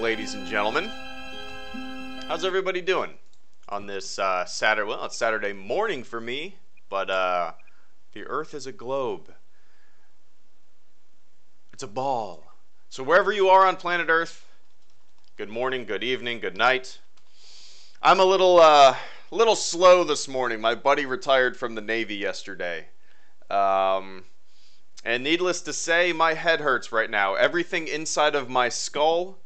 Ladies and gentlemen, how's everybody doing on this Saturday? Well, it's Saturday morning for me, but the Earth is a globe. It's a ball. So wherever you are on planet Earth, good morning, good evening, good night. I'm a little slow this morning. My buddy retired from the Navy yesterday, and needless to say, my head hurts right now. Everything inside of my skull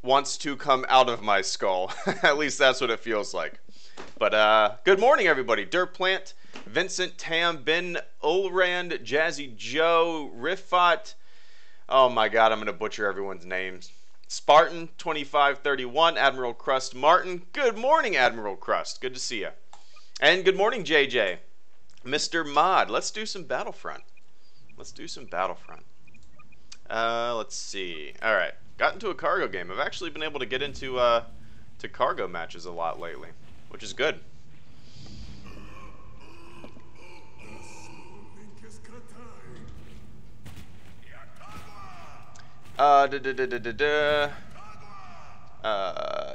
wants to come out of my skull. At least that's what it feels like. But good morning, everybody. Dirt Plant, Vincent, Tam, Ben, Olrand, Jazzy Joe, Riffot. Oh my God, I'm gonna butcher everyone's names. Spartan 2531, Admiral Crust Martin. Good morning, Admiral Crust. Good to see you. And good morning, JJ. Mr. Mod. Let's do some Battlefront. Let's do some Battlefront. Let's see. All right. Got into a cargo game. I've actually been able to get into to cargo matches a lot lately, which is good.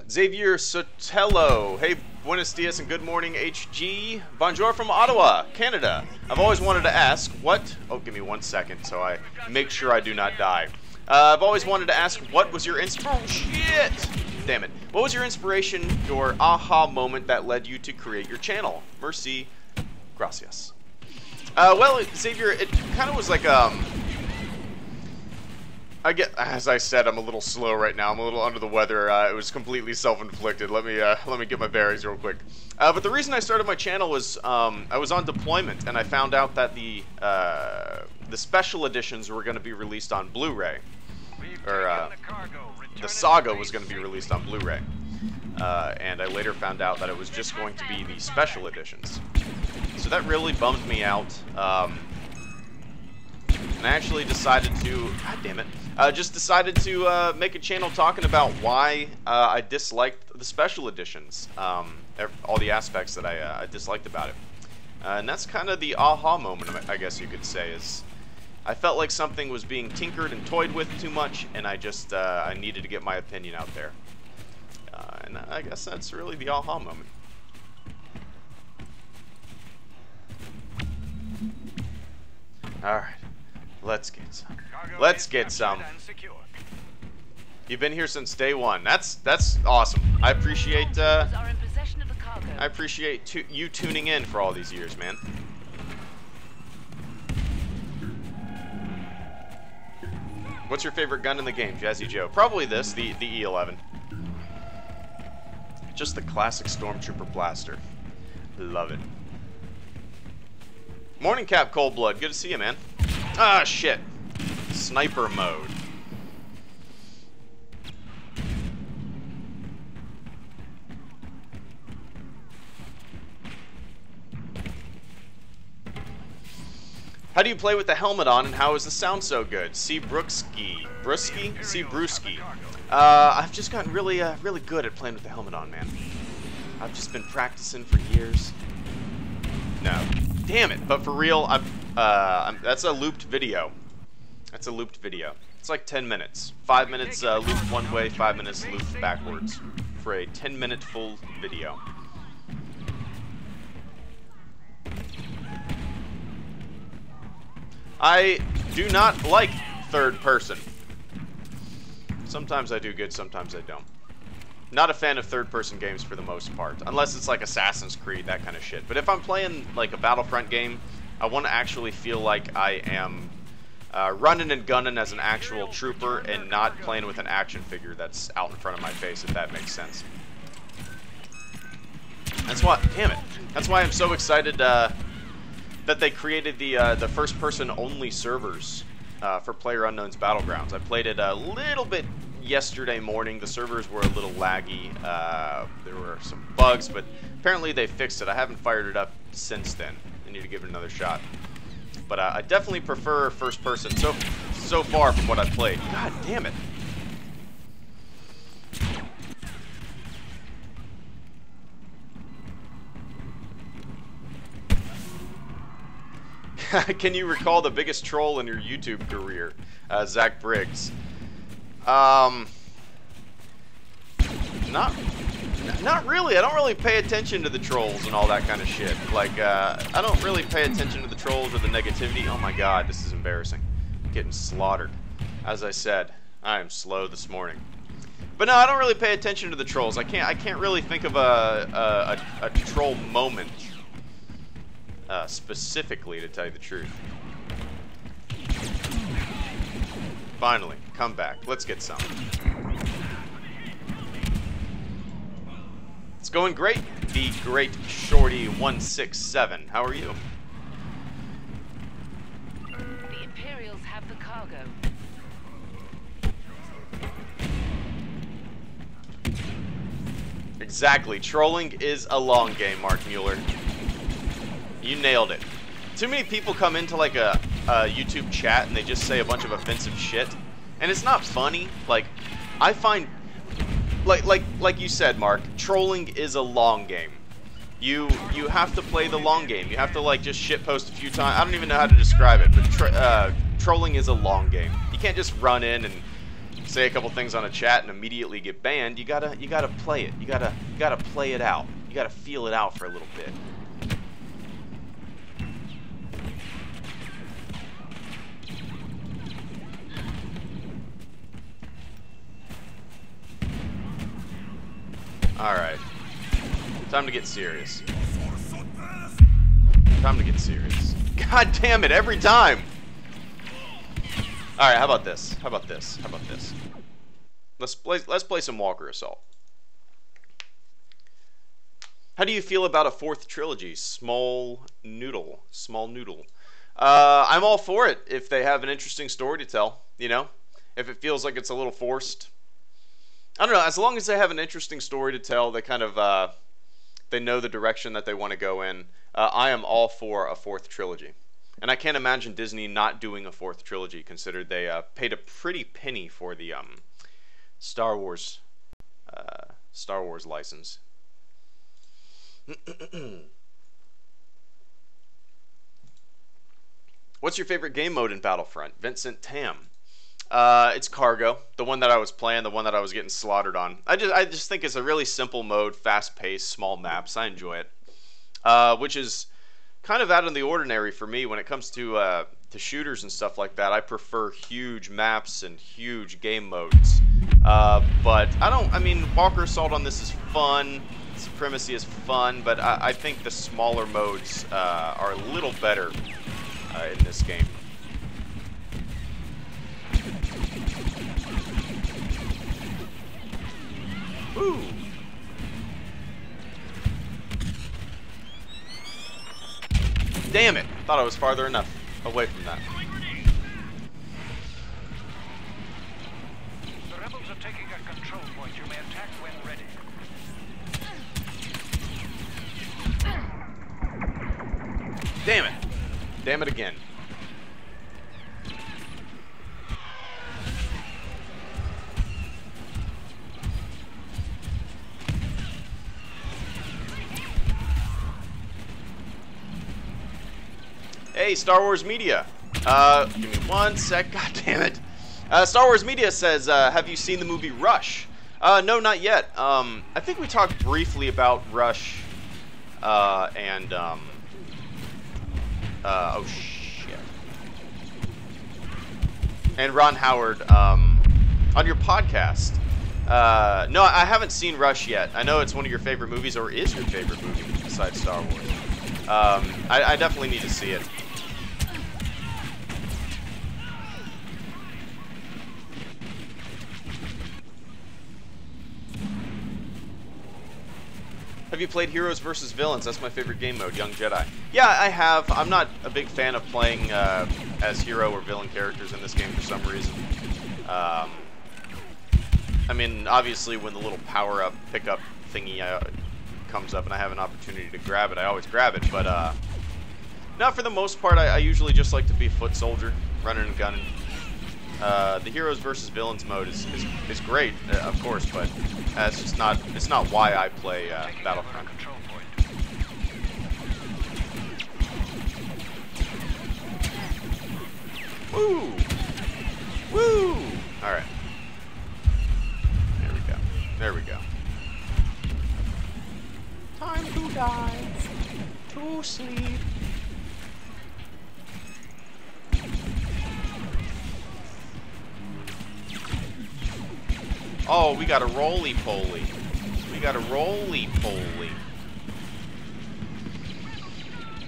Xavier Sotelo. Hey, buenos dias and good morning, HG. Bonjour from Ottawa, Canada. I've always wanted to ask what... Oh, give me 1 second so I make sure I do not die. I've always wanted to ask, what was your oh shit! Damn it. What was your inspiration, your aha moment that led you to create your channel? Merci. Gracias. Well, Xavier, it kind of was like, as I said, I'm a little slow right now. I'm a little under the weather. It was completely self-inflicted. Let me get my berries real quick. But the reason I started my channel was, I was on deployment, and I found out that the special editions were going to be released on Blu-ray. Or, the Saga was going to be released on Blu-ray. And I later found out that it was just going to be the special editions. So that really bummed me out. And I actually decided to... God damn it. Just decided to make a channel talking about why I disliked the special editions. All the aspects that I disliked about it. And that's kind of the aha moment, I guess you could say, is... I felt like something was being tinkered and toyed with too much, and I just I needed to get my opinion out there. And I guess that's really the aha moment. Alright. Let's get some. Let's get some. You've been here since day one. That's awesome. I appreciate you tuning in for all these years, man. What's your favorite gun in the game, Jazzy Joe? Probably this, the E11. Just the classic Stormtrooper blaster. Love it. Morning, Cap Coldblood. Good to see you, man. Ah, shit. Sniper mode. How do you play with the helmet on, and how is the sound so good? C. Brusky. C. Brusky. I've just gotten really good at playing with the helmet on, man. I've just been practicing for years. No. Damn it. But for real, that's a looped video. That's a looped video. It's like 10 minutes. 5 minutes looped one way, 5 minutes looped backwards. For a 10-minute full video. I do not like third person. Sometimes I do good, sometimes I don't. Not a fan of third person games for the most part. Unless it's like Assassin's Creed, that kind of shit. But if I'm playing like a Battlefront game, I want to actually feel like I am running and gunning as an actual trooper and not playing with an action figure that's out in front of my face, if that makes sense. That's why, damn it. That's why I'm so excited that they created the first-person only servers for PlayerUnknown's Battlegrounds. I played it a little bit yesterday morning. The servers were a little laggy. There were some bugs, but apparently they fixed it. I haven't fired it up since then. I need to give it another shot. But I definitely prefer first-person so far from what I've played. God damn it. Can you recall the biggest troll in your YouTube career? Zach Briggs. Not really. I don't really pay attention to the trolls and all that kind of shit. Like, I don't really pay attention to the trolls or the negativity. Oh my god, this is embarrassing. I'm getting slaughtered. As I said, I am slow this morning. But no, I don't really pay attention to the trolls. I can't really think of a troll moment. Specifically, to tell you the truth. Finally, come back. Let's get some. It's going great. The Great Shorty 167. How are you? The Imperials have the cargo. Exactly. Trolling is a long game, Mark Mueller. You nailed it. Too many people come into like a YouTube chat and they just say a bunch of offensive shit, and it's not funny. Like, I find, like you said, Mark, trolling is a long game. You have to play the long game. You have to like just shitpost a few times. I don't even know how to describe it, but trolling is a long game. You can't just run in and say a couple things on a chat and immediately get banned. You gotta play it. You gotta play it out. You gotta feel it out for a little bit. Alright. Time to get serious. Time to get serious. God damn it, every time! Alright, how about this? How about this? How about this? Let's play some Walker Assault. How do you feel about a fourth trilogy? Small Noodle. Small Noodle. I'm all for it if they have an interesting story to tell, you know? If it feels like it's a little forced. I don't know, as long as they have an interesting story to tell, they kind of, they know the direction that they want to go in, I am all for a fourth trilogy. And I can't imagine Disney not doing a fourth trilogy, considered they paid a pretty penny for the Star Wars license. What's your favorite game mode in Battlefront? Vincent Tam. It's cargo, the one that I was playing, the one that I was getting slaughtered on. I just think it's a really simple mode, fast-paced, small maps. I enjoy it, which is kind of out of the ordinary for me when it comes to shooters and stuff like that. I prefer huge maps and huge game modes. But I mean, Walker Assault on this is fun. Supremacy is fun, but I think the smaller modes are a little better in this game. Ooh. Damn it! Thought I was farther enough away from that. The rebels are taking a control point. You may attack when ready. Damn it! Damn it again. Hey, Star Wars Media. Give me one sec. God damn it. Star Wars Media says, have you seen the movie Rush? No, not yet. I think we talked briefly about Rush, oh shit. And Ron Howard, on your podcast. No, I haven't seen Rush yet. I know it's one of your favorite movies, or is your favorite movie besides Star Wars. I definitely need to see it. Have you played Heroes vs. Villains? That's my favorite game mode, Young Jedi. Yeah, I have. I'm not a big fan of playing as hero or villain characters in this game for some reason. I mean, obviously, when the little power-up, pick-up thingy comes up and I have an opportunity to grab it, I always grab it. But no, for the most part, I usually just like to be foot soldier, running and gunning. The Heroes vs. Villains mode is great, of course, but it's just not. It's not why I play Battlefront. Woo! Woo! All right. There we go. There we go. Time to die. To sleep. Oh, we got a roly-poly. We got a roly-poly.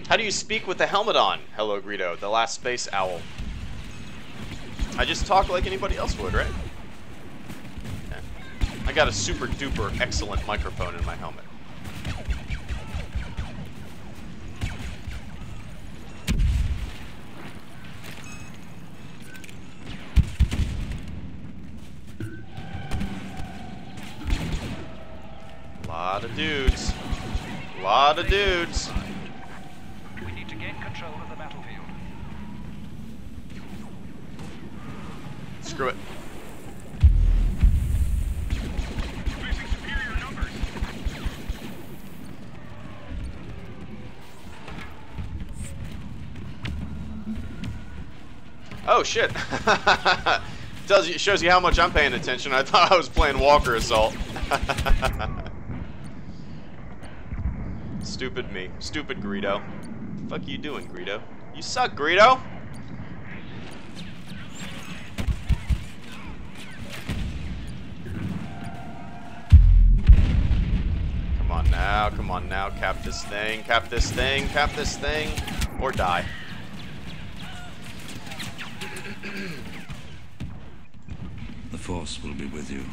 How do you speak with the helmet on? HelloGreedo, the last space owl. I just talk like anybody else would, right? Yeah. I got a super duper excellent microphone in my helmet. Lot of dudes. Lot of dudes. We need to gain control of the battlefield. Screw it. Facing superior numbers. Oh shit. Shows you how much I'm paying attention. I thought I was playing Walker Assault. Stupid me. Stupid Greedo. Fuck you doing, Greedo? You suck, Greedo! Come on now, cap this thing, cap this thing, cap this thing, or die. The Force will be with you.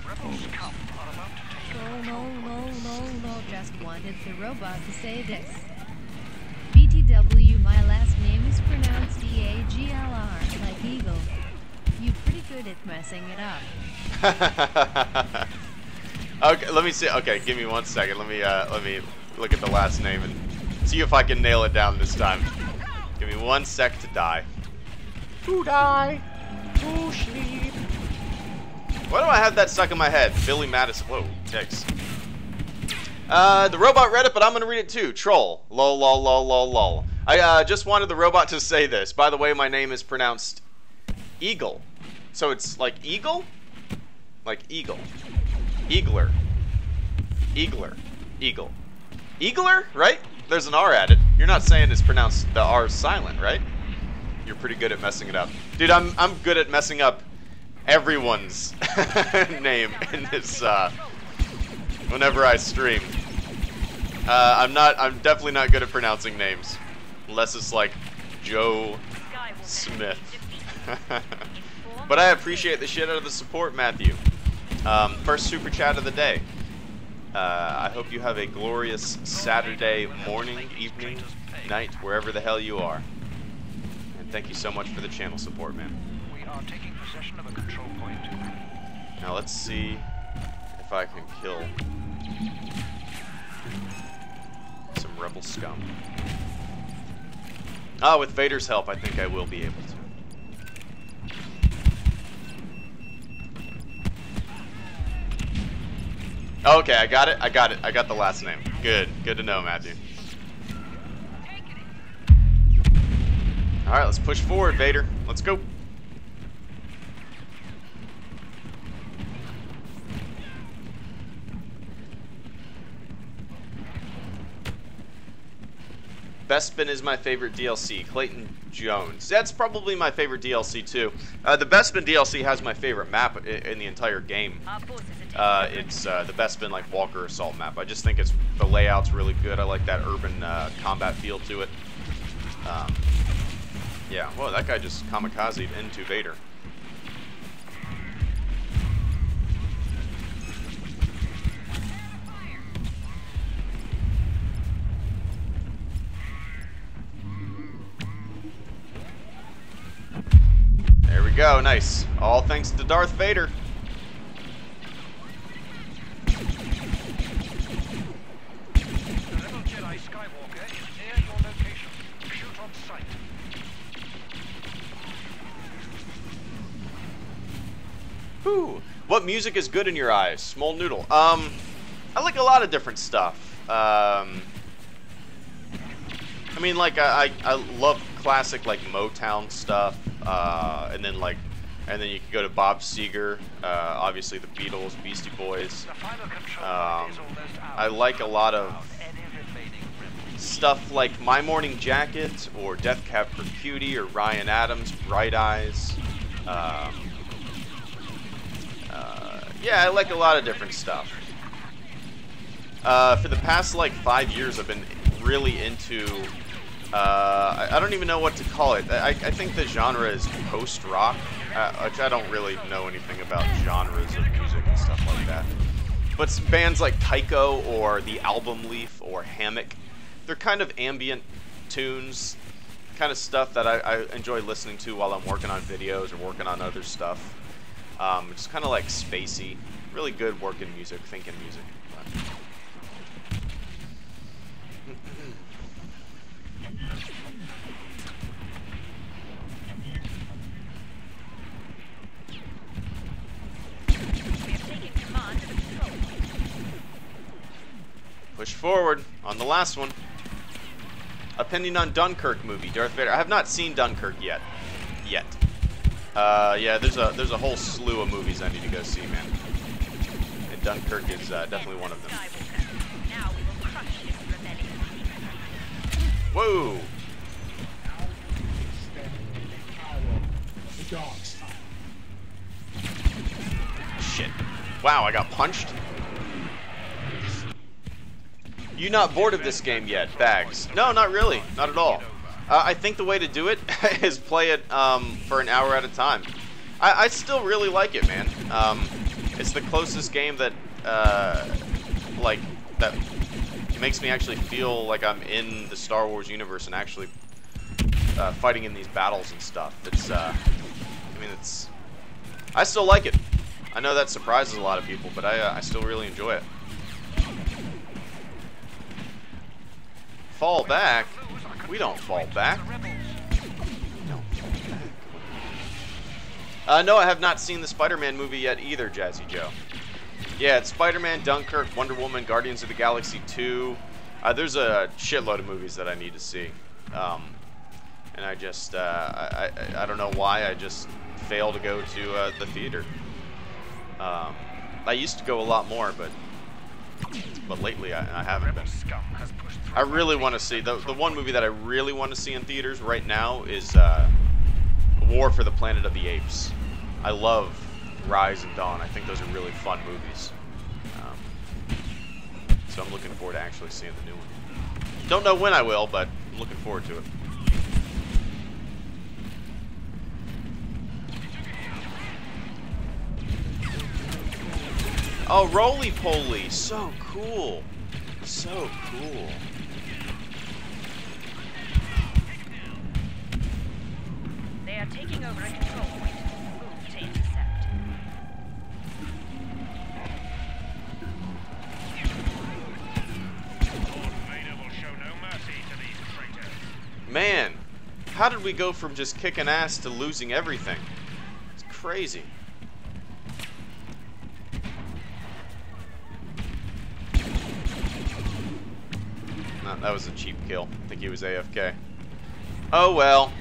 Rebels come are about to take No, just wanted the robot to say this. BTW, my last name is pronounced E-A-G-L-R, like eagle. You're pretty good at messing it up. Okay, let me see. Okay, give me 1 second. Let me look at the last name and see if I can nail it down this time. Give me 1 sec to die. To die. To sleep. Why do I have that stuck in my head? Billy Madison. Whoa, thanks. The robot read it, but I'm gonna read it too. Troll. Lol, lol, lol, lol, lol. I just wanted the robot to say this. By the way, my name is pronounced Eagle. So it's like eagle? Like eagle. Eagler. Eagler. Eagle. Eagler, right? There's an R at it. You're not saying it's pronounced, the R is silent, right? You're pretty good at messing it up. Dude, I'm good at messing up everyone's name in this, whenever I stream. I'm definitely not good at pronouncing names. Unless it's like Joe Smith. But I appreciate the shit out of the support, Matthew. First super chat of the day. I hope you have a glorious Saturday morning, evening, night, wherever the hell you are. And thank you so much for the channel support, man. We are taking possession of a control point. Now let's see if I can kill some rebel scum. Oh, with Vader's help, I think I will be able to. Okay, I got it. I got the last name. Good to know, Matthew. Alright, let's push forward, Vader. Let's go. Bespin is my favorite DLC. Clayton Jones. That's probably my favorite DLC too. The Bespin DLC has my favorite map in the entire game. It's the Bespin like Walker Assault map. I just think the layout's really good. I like that urban combat feel to it. Yeah. Whoa, that guy just kamikazed into Vader. There we go, nice. All thanks to Darth Vader. The Rebel Jedi Skywalker is near your location. Shoot on sight. Whew. What music is good in your eyes? Small Noodle. I like a lot of different stuff. I mean, like, I love classic, like, Motown stuff. And then you can go to Bob Seger, obviously the Beatles, Beastie Boys. The final control point is almost ours. I like a lot of Any remaining rebels. stuff like My Morning Jacket, or Death Cab for Cutie, or Ryan Adams, Bright Eyes. Yeah, I like a lot of different stuff. For the past, like, 5 years, I've been really into... I don't even know what to call it. I think the genre is post-rock, which I don't really know anything about genres of music and stuff like that. But bands like Tycho or The Album Leaf or Hammock, they're kind of ambient tunes, kind of stuff that I enjoy listening to while I'm working on videos or working on other stuff. It's kind of like spacey, really good working music, thinking music. Push forward on the last one. Opinion on Dunkirk movie, Darth Vader. I have not seen Dunkirk yet. Yeah, there's a whole slew of movies I need to go see, man. And Dunkirk is definitely one of them. Whoa! Shit. Wow, I got punched? You not bored of this game yet, Bags? No, not really. Not at all. I think the way to do it is play it for an hour at a time. I still really like it, man. It's the closest game that, that makes me actually feel like I'm in the Star Wars universe and actually fighting in these battles and stuff. It's, I mean, I still like it. I know that surprises a lot of people, but I still really enjoy it. Fall back? We don't fall back. No, I have not seen the Spider-Man movie yet either, Jazzy Joe. Yeah, it's Spider-Man, Dunkirk, Wonder Woman, Guardians of the Galaxy 2. There's a shitload of movies that I need to see. And I just, I don't know why, I just fail to go to the theater. I used to go a lot more, but lately I haven't been. I really want to see the one movie that I really want to see in theaters right now is War for the Planet of the Apes. I love Rise and Dawn. I think those are really fun movies. So I'm looking forward to actually seeing the new one. Don't know when I will, but I'm looking forward to it. Oh, roly-poly. So cool. So cool. They are taking over a control point. Move to intercept. Man, how did we go from just kicking ass to losing everything? It's crazy. No, that was a cheap kill. I think he was AFK. Oh well.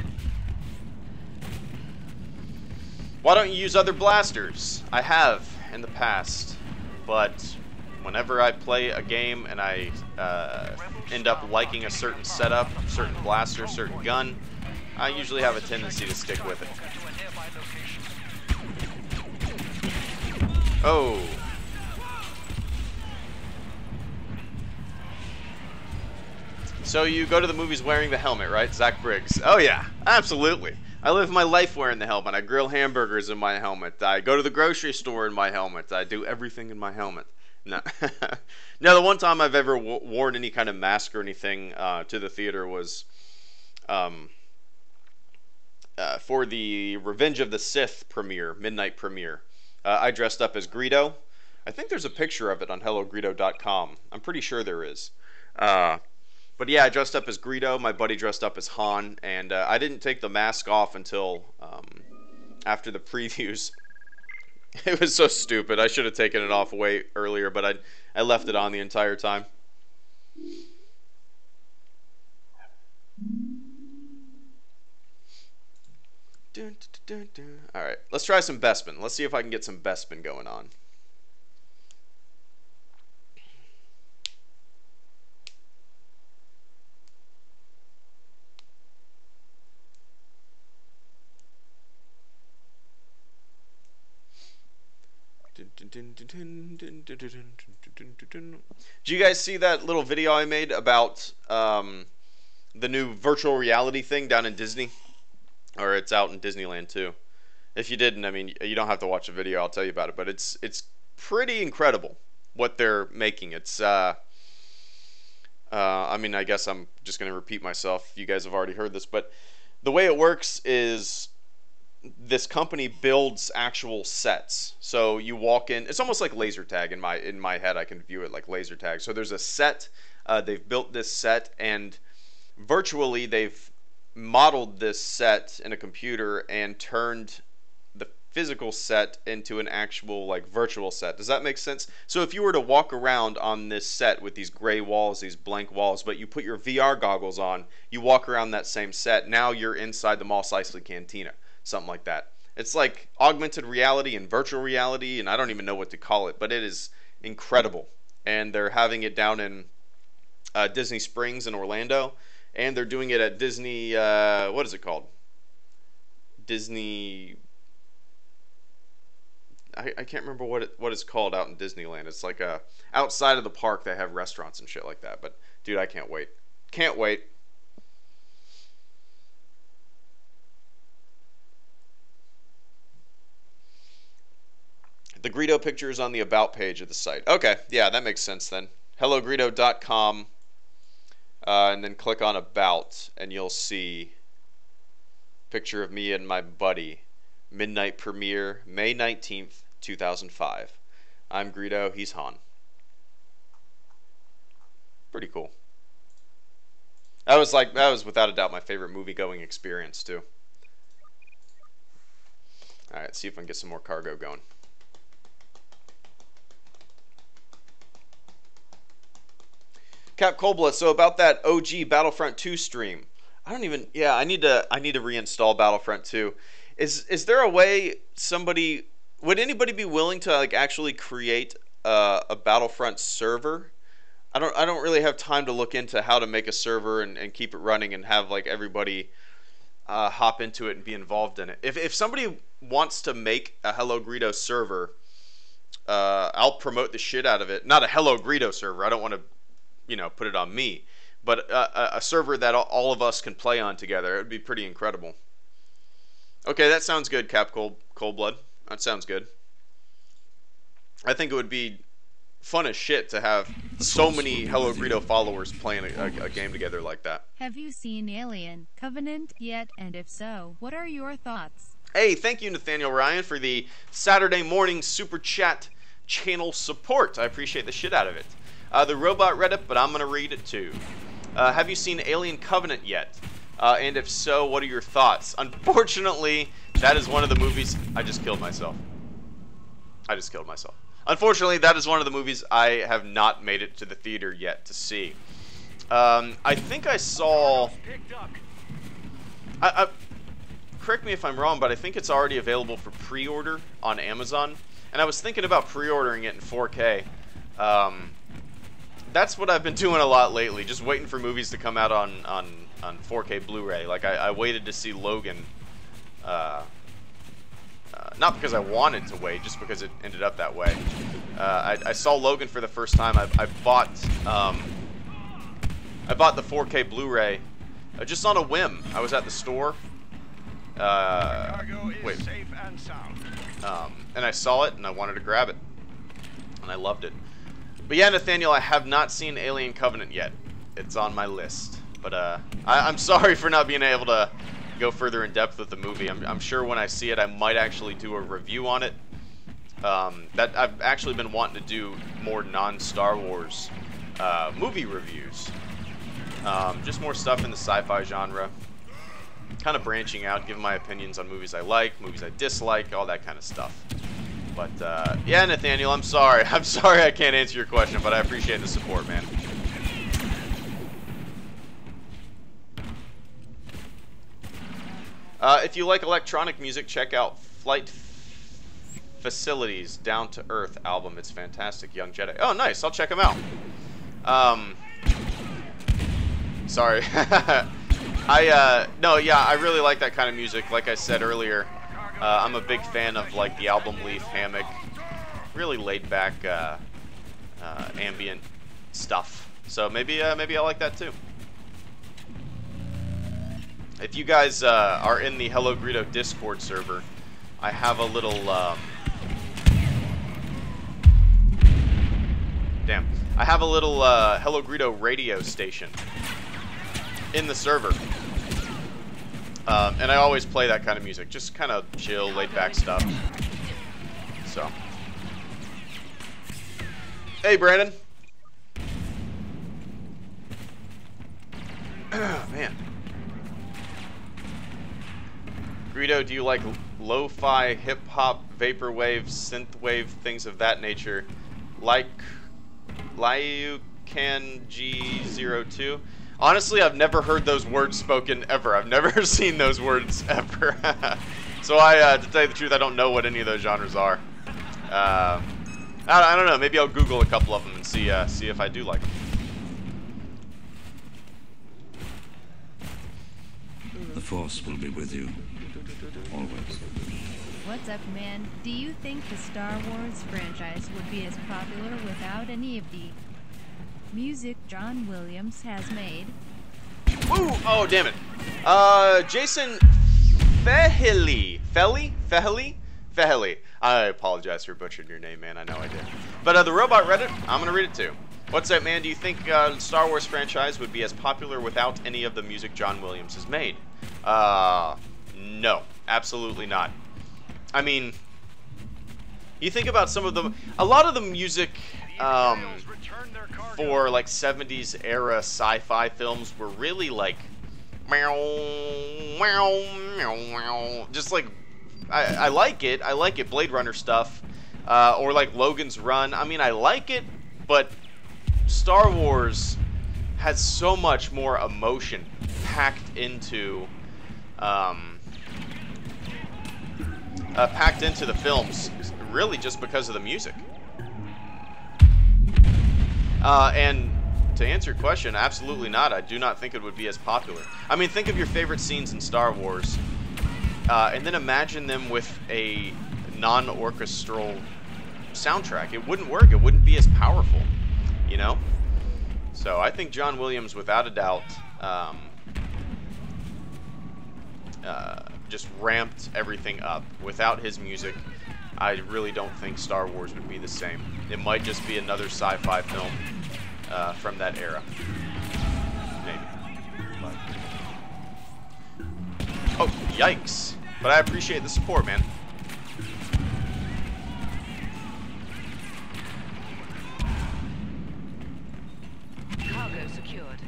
Why don't you use other blasters? I have in the past, but whenever I play a game and I end up liking a certain setup, certain blaster, certain gun, I usually have a tendency to stick with it. Oh. So you go to the movies wearing the helmet, right? Zach Briggs. Oh yeah, absolutely. I live my life wearing the helmet. I grill hamburgers in my helmet. I go to the grocery store in my helmet. I do everything in my helmet. No. No, the one time I've ever worn any kind of mask or anything to the theater was for the Revenge of the Sith premiere, midnight premiere. I dressed up as Greedo. I think there's a picture of it on HelloGreedo.com. I'm pretty sure there is. But yeah, I dressed up as Greedo. My buddy dressed up as Han, and I didn't take the mask off until after the previews. It was so stupid. I should have taken it off way earlier, but I left it on the entire time. All right, let's try some Bespin. Let's see if I can get some Bespin going on. Do you guys see that little video I made about the new virtual reality thing down in Disney? Or it's out in Disneyland too. If you didn't, I mean, you don't have to watch the video. I'll tell you about it. But it's pretty incredible what they're making. It's I mean, I guess I'm just going to repeat myself. You guys have already heard this, but the way it works is this company builds actual sets. So you walk in. It's almost like laser tag in my head. I can view it like laser tag. So there's a set. They've built this set, and virtually they've modeled this set in a computer and turned the physical set into an actual like virtual set. Does that make sense? So if you were to walk around on this set with these gray walls, these blank walls, but you put your VR goggles on, you walk around that same set, now you're inside the Mos Eisley Cantina, something like that. It's like augmented reality and virtual reality, and I don't even know what to call it, but it is incredible. And they're having it down in Disney Springs in Orlando. And they're doing it at Disney, what is it called? Disney, I can't remember what it's called out in Disneyland. It's like outside of the park they have restaurants and shit like that. But, dude, I can't wait. Can't wait. The Greedo picture is on the About page of the site. Okay, yeah, that makes sense then. HelloGreedo.com. And then click on About, and you'll see a picture of me and my buddy. Midnight premiere, May 19th, 2005. I'm Greedo, he's Han. Pretty cool. That was without a doubt my favorite movie-going experience, too. Alright, see if I can get some more cargo going. Cap Colblet, so about that OG Battlefront 2 stream. I don't even, yeah, I need to reinstall Battlefront 2. Is there a way would anybody be willing to like actually create a Battlefront server? I don't really have time to look into how to make a server and keep it running and have like everybody hop into it and be involved in it. If somebody wants to make a HelloGreedo server, I'll promote the shit out of it. Not a HelloGreedo server. I don't want to, put it on me. But a server that all of us can play on together. It would be pretty incredible. Okay, that sounds good, Cap Coldblood. That sounds good. I think it would be fun as shit to have so many HelloGreedo followers playing a game together like that. Have you seen Alien Covenant yet? And if so, what are your thoughts? Hey, thank you, Nathaniel Ryan, for the Saturday morning super chat channel support. I appreciate the shit out of it. The robot read it, but I'm going to read it too. Have you seen Alien Covenant yet? And if so, what are your thoughts? Unfortunately, that is one of the movies... I just killed myself. Unfortunately, that is one of the movies I have not made it to the theater yet to see. I think I saw... correct me if I'm wrong, but I think it's already available for pre-order on Amazon. And I was thinking about pre-ordering it in 4K. That's what I've been doing a lot lately, just waiting for movies to come out on 4K Blu-ray. Like, I waited to see Logan, not because I wanted to wait, just because it ended up that way. I saw Logan for the first time. I bought the 4K Blu-ray just on a whim. I was at the store. Wait. And I saw it, and I wanted to grab it. And I loved it. But yeah, Nathaniel, I have not seen Alien Covenant yet. It's on my list. But I'm sorry for not being able to go further in depth with the movie. I'm sure when I see it, I might actually do a review on it. That I've actually been wanting to do more non-Star Wars movie reviews. Just more stuff in the sci-fi genre. Kind of branching out, giving my opinions on movies I like, movies I dislike, all that kind of stuff. But yeah, Nathaniel, I'm sorry. I'm sorry I can't answer your question, but I appreciate the support, man. If you like electronic music, check out Flight Facilities' Down to Earth album. It's fantastic. Young Jedi. Oh, nice. I'll check them out. Sorry. No, yeah, I really like that kind of music. Like I said earlier, I'm a big fan of like the Album Leaf, Hammock, really laid back ambient stuff. So maybe I like that too. If you guys are in the HelloGreedo Discord server, I have a little I have a little HelloGreedo radio station in the server. And I always play that kind of music, just kind of chill, laid-back stuff. So, hey, Brandon. Man, Greedo, do you like lo-fi, hip-hop, vaporwave, synthwave, things of that nature, like Liucan G02? Honestly, I've never heard those words spoken ever. I've never seen those words ever. So to tell you the truth, I don't know what any of those genres are. I don't know. Maybe I'll Google a couple of them and see if I do like them. The Force will be with you. Always. What's up, man? Do you think the Star Wars franchise would be as popular without any of the music John Williams has made? Ooh! Oh, damn it. Jason Fehily. I apologize for butchering your name, man. I know I did. But the robot read it. I'm going to read it too. What's up, man? Do you think the Star Wars franchise would be as popular without any of the music John Williams has made? No. Absolutely not. I mean, you think about some of the... A lot of the music... for like 70s era sci-fi films were really like meow, meow, meow, meow. Just like I like it. I like it. Blade Runner stuff, or like Logan's Run. I mean, I like it, but Star Wars has so much more emotion packed into packed into the films, really just because of the music. And to answer your question, absolutely not. I do not think it would be as popular. I mean, think of your favorite scenes in Star Wars, and then imagine them with a non-orchestral soundtrack. It wouldn't work. It wouldn't be as powerful, you know? So I think John Williams, without a doubt, just ramped everything up. Without his music, I really don't think Star Wars would be the same. It might just be another sci-fi film from that era. Maybe. But... oh, yikes. But I appreciate the support, man. Cargo secured.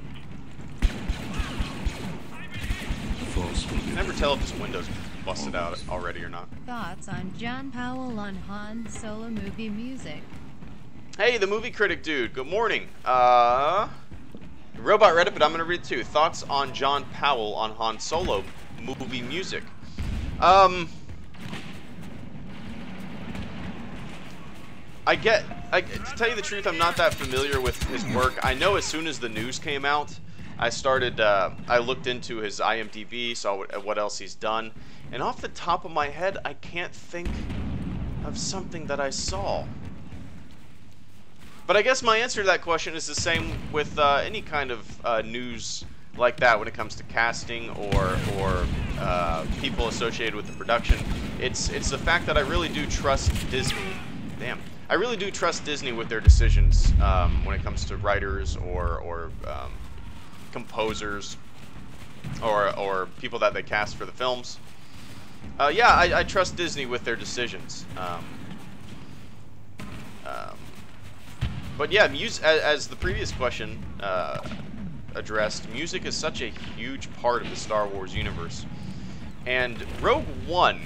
The Force will be Never tell if this window's busted out already or not. Thoughts on John Powell on Han Solo movie music? Hey, the movie critic dude. Good morning. Robot Reddit, but I'm gonna read it too. Thoughts on John Powell on Han Solo movie music? To tell you the truth, I'm not that familiar with his work. I know as soon as the news came out, I looked into his IMDb, saw what else he's done, and off the top of my head, I can't think of something that I saw. But I guess my answer to that question is the same with any kind of news like that when it comes to casting or people associated with the production. It's the fact that I really do trust Disney. Damn. I really do trust Disney with their decisions when it comes to writers or composers or people that they cast for the films. Yeah, I trust Disney with their decisions. But yeah, as the previous question addressed, music is such a huge part of the Star Wars universe. And Rogue One,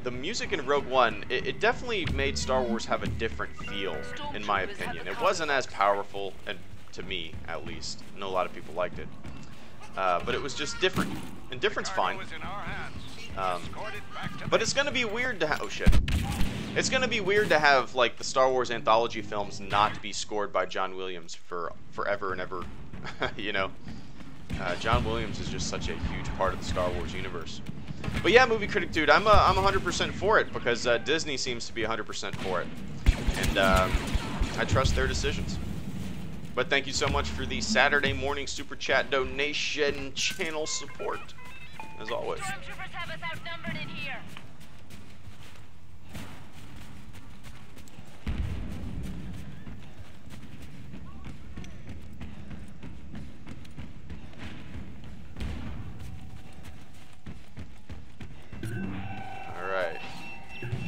the music in Rogue One, it definitely made Star Wars have a different feel, in my opinion. It wasn't as powerful, and to me, at least. I know a lot of people liked it. But it was just different. And different's fine. But it's gonna be weird to have... oh, shit. It's gonna be weird to have, like, the Star Wars anthology films not be scored by John Williams for forever and ever, you know? John Williams is just such a huge part of the Star Wars universe. But yeah, movie critic dude, I'm 100% for it because Disney seems to be 100% for it, and I trust their decisions. But thank you so much for the Saturday morning super chat donation channel support, as always. Stormtroopers have us outnumbered in here. Alright.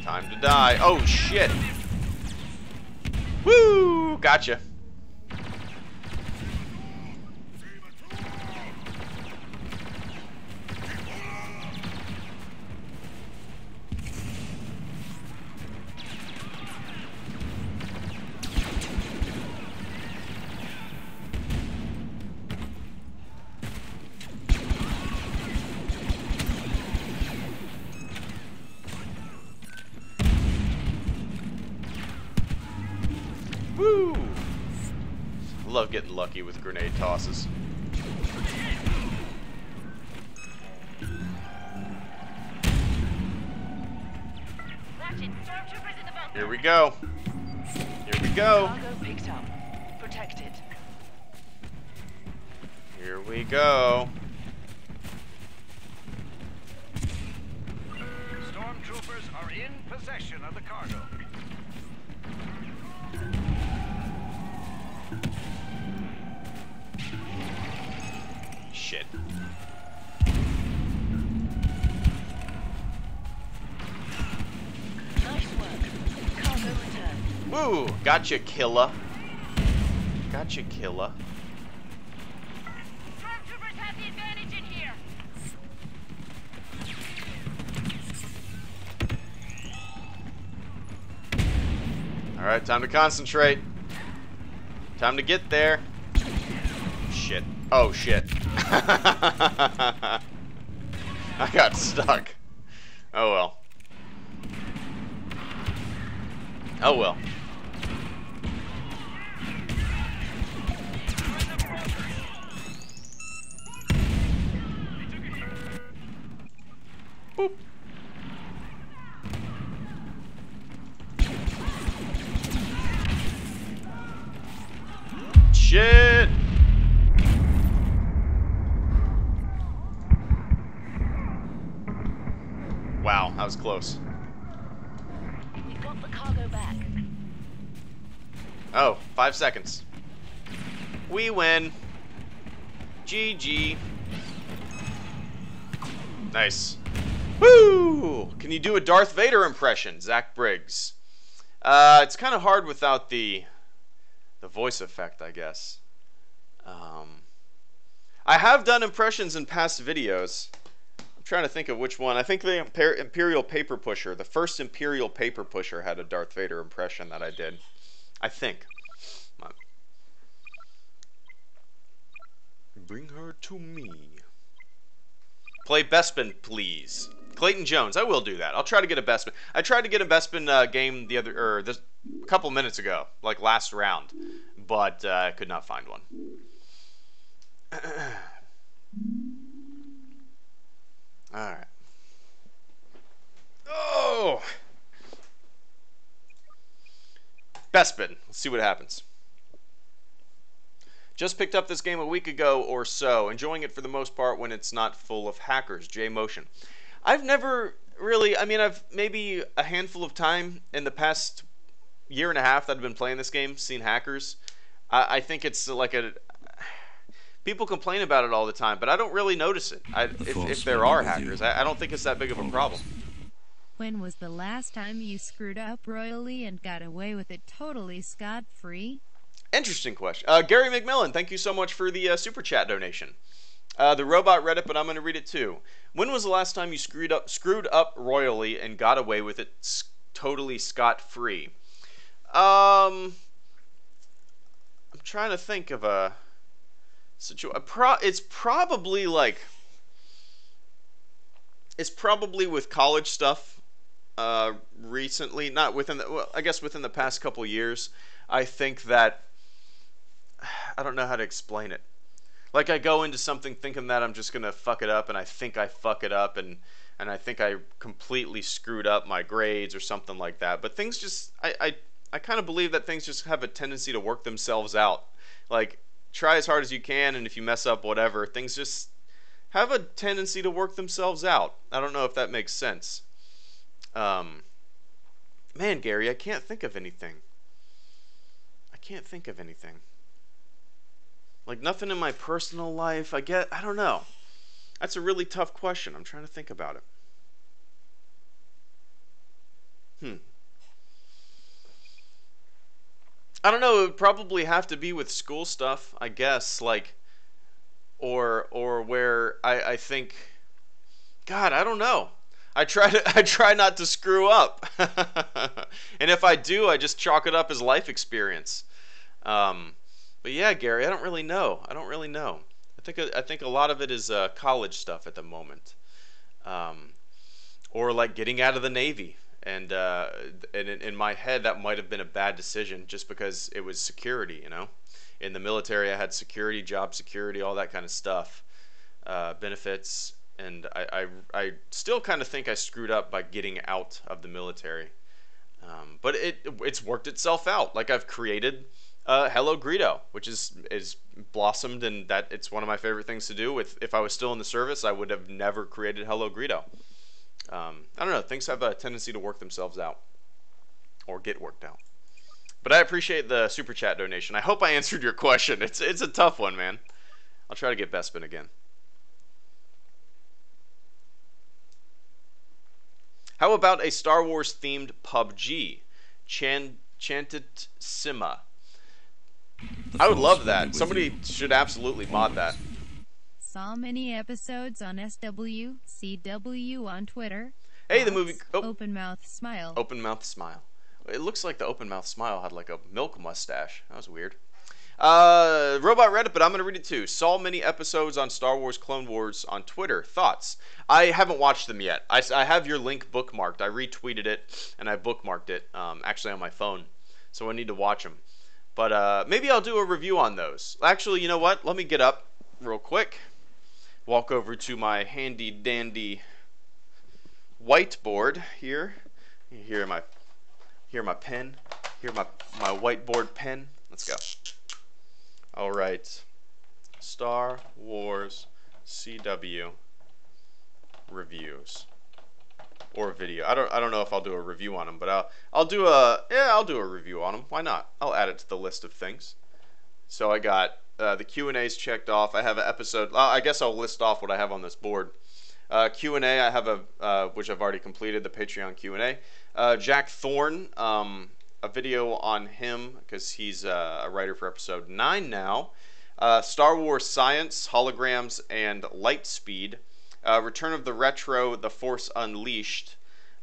Time to die. Oh, shit. Woo! Gotcha. Woo! Love getting lucky with grenade tosses. Here we go. Here we go. Cargo picked up. Protected. Here we go. Stormtroopers are in possession of the cargo. Shit. Nice work. Cargo returned. Woo! Gotcha, killa. Gotcha, killa. Stormtroopers have the advantage in here. Alright, time to concentrate. Time to get there. Shit. Oh, shit. I got stuck. Oh, well. Oh well. Boop. Shit. Wow, that was close. We've got the cargo back. Oh, 5 seconds. We win. GG. Nice. Woo! Can you do a Darth Vader impression, Zach Briggs? It's kind of hard without the voice effect, I guess. I have done impressions in past videos. I'm trying to think of which one. I think the Imperial Paper Pusher, the first Imperial Paper Pusher, had a Darth Vader impression that I did. I think. Bring her to me. Play Bespin, please. Clayton Jones. I will do that. I'll try to get a Bespin. I tried to get a Bespin game a couple minutes ago, like last round, but I could not find one. All right. Oh, Bespin. Let's see what happens. Just picked up this game a week ago or so. Enjoying it for the most part when it's not full of hackers. J Motion. I've never really, I mean, I've maybe a handful of time in the past year and a half that I've been playing this game seen hackers. I think it's like people complain about it all the time, but I don't really notice it. If there are hackers, I don't think it's that big of a problem. When was the last time you screwed up royally and got away with it totally scot-free? Interesting question. Gary McMillan, thank you so much for the super chat donation. The robot read it, but I'm going to read it too. When was the last time you screwed up royally and got away with it totally scot-free? I'm trying to think of a situation. It's probably with college stuff. Recently, not within I guess within the past couple years. I think that I don't know how to explain it. Like, I go into something thinking that I'm just gonna fuck it up, and I think I fuck it up, and I think I completely screwed up my grades or something like that. But things just, I kind of believe that things just have a tendency to work themselves out. Like, try as hard as you can, and if you mess up, whatever, things just have a tendency to work themselves out. I don't know if that makes sense. Man, Gary, I can't think of anything. Like, nothing in my personal life. I don't know. That's a really tough question. I'm trying to think about it. I don't know. It would probably have to be with school stuff, I guess. Like, or where I think, God, I don't know. I try not to screw up. And if I do, I just chalk it up as life experience. But yeah, Gary, I don't really know. I think a lot of it is college stuff at the moment, or like getting out of the Navy. And in my head, that might have been a bad decision just because it was security. You know, in the military, I had security, job security, all that kind of stuff, benefits, and I still kind of think I screwed up by getting out of the military. But it's worked itself out. Like, I've created HelloGreedo, which is blossomed, and that it's one of my favorite things to do. If I was still in the service, I would have never created HelloGreedo. I don't know. Things have a tendency to work themselves out, or get worked out. But I appreciate the super chat donation. I hope I answered your question. It's a tough one, man. I'll try to get Bespin again. How about a Star Wars themed PUBG? Chanted Sima. I would love that. Somebody should absolutely mod that. Saw many episodes on SWCW on Twitter. Hey, the movie. Oh. Open mouth smile. Open mouth smile. It looks like the open mouth smile had like a milk mustache. That was weird. Robot read it, but I'm going to read it too. Saw many episodes on Star Wars Clone Wars on Twitter. Thoughts? I haven't watched them yet. I have your link bookmarked. I retweeted it, and I bookmarked it, actually on my phone. So I need to watch them. But maybe I'll do a review on those. Actually, you know what? Let me get up real quick. Walk over to my handy-dandy whiteboard here. Here my pen. Here my whiteboard pen. Let's go. All right. Star Wars CW reviews or video. I don't know if I'll do a review on them, but I'll do a review on them. Why not? I'll add it to the list of things. So I got the Q&As checked off. I have an episode. I guess I'll list off what I have on this board. Q&A, I have which I've already completed, the Patreon Q&A. Jack Thorne, a video on him because he's a writer for episode 9 now. Star Wars Science, Holograms, and Lightspeed. Return of the Retro, The Force Unleashed.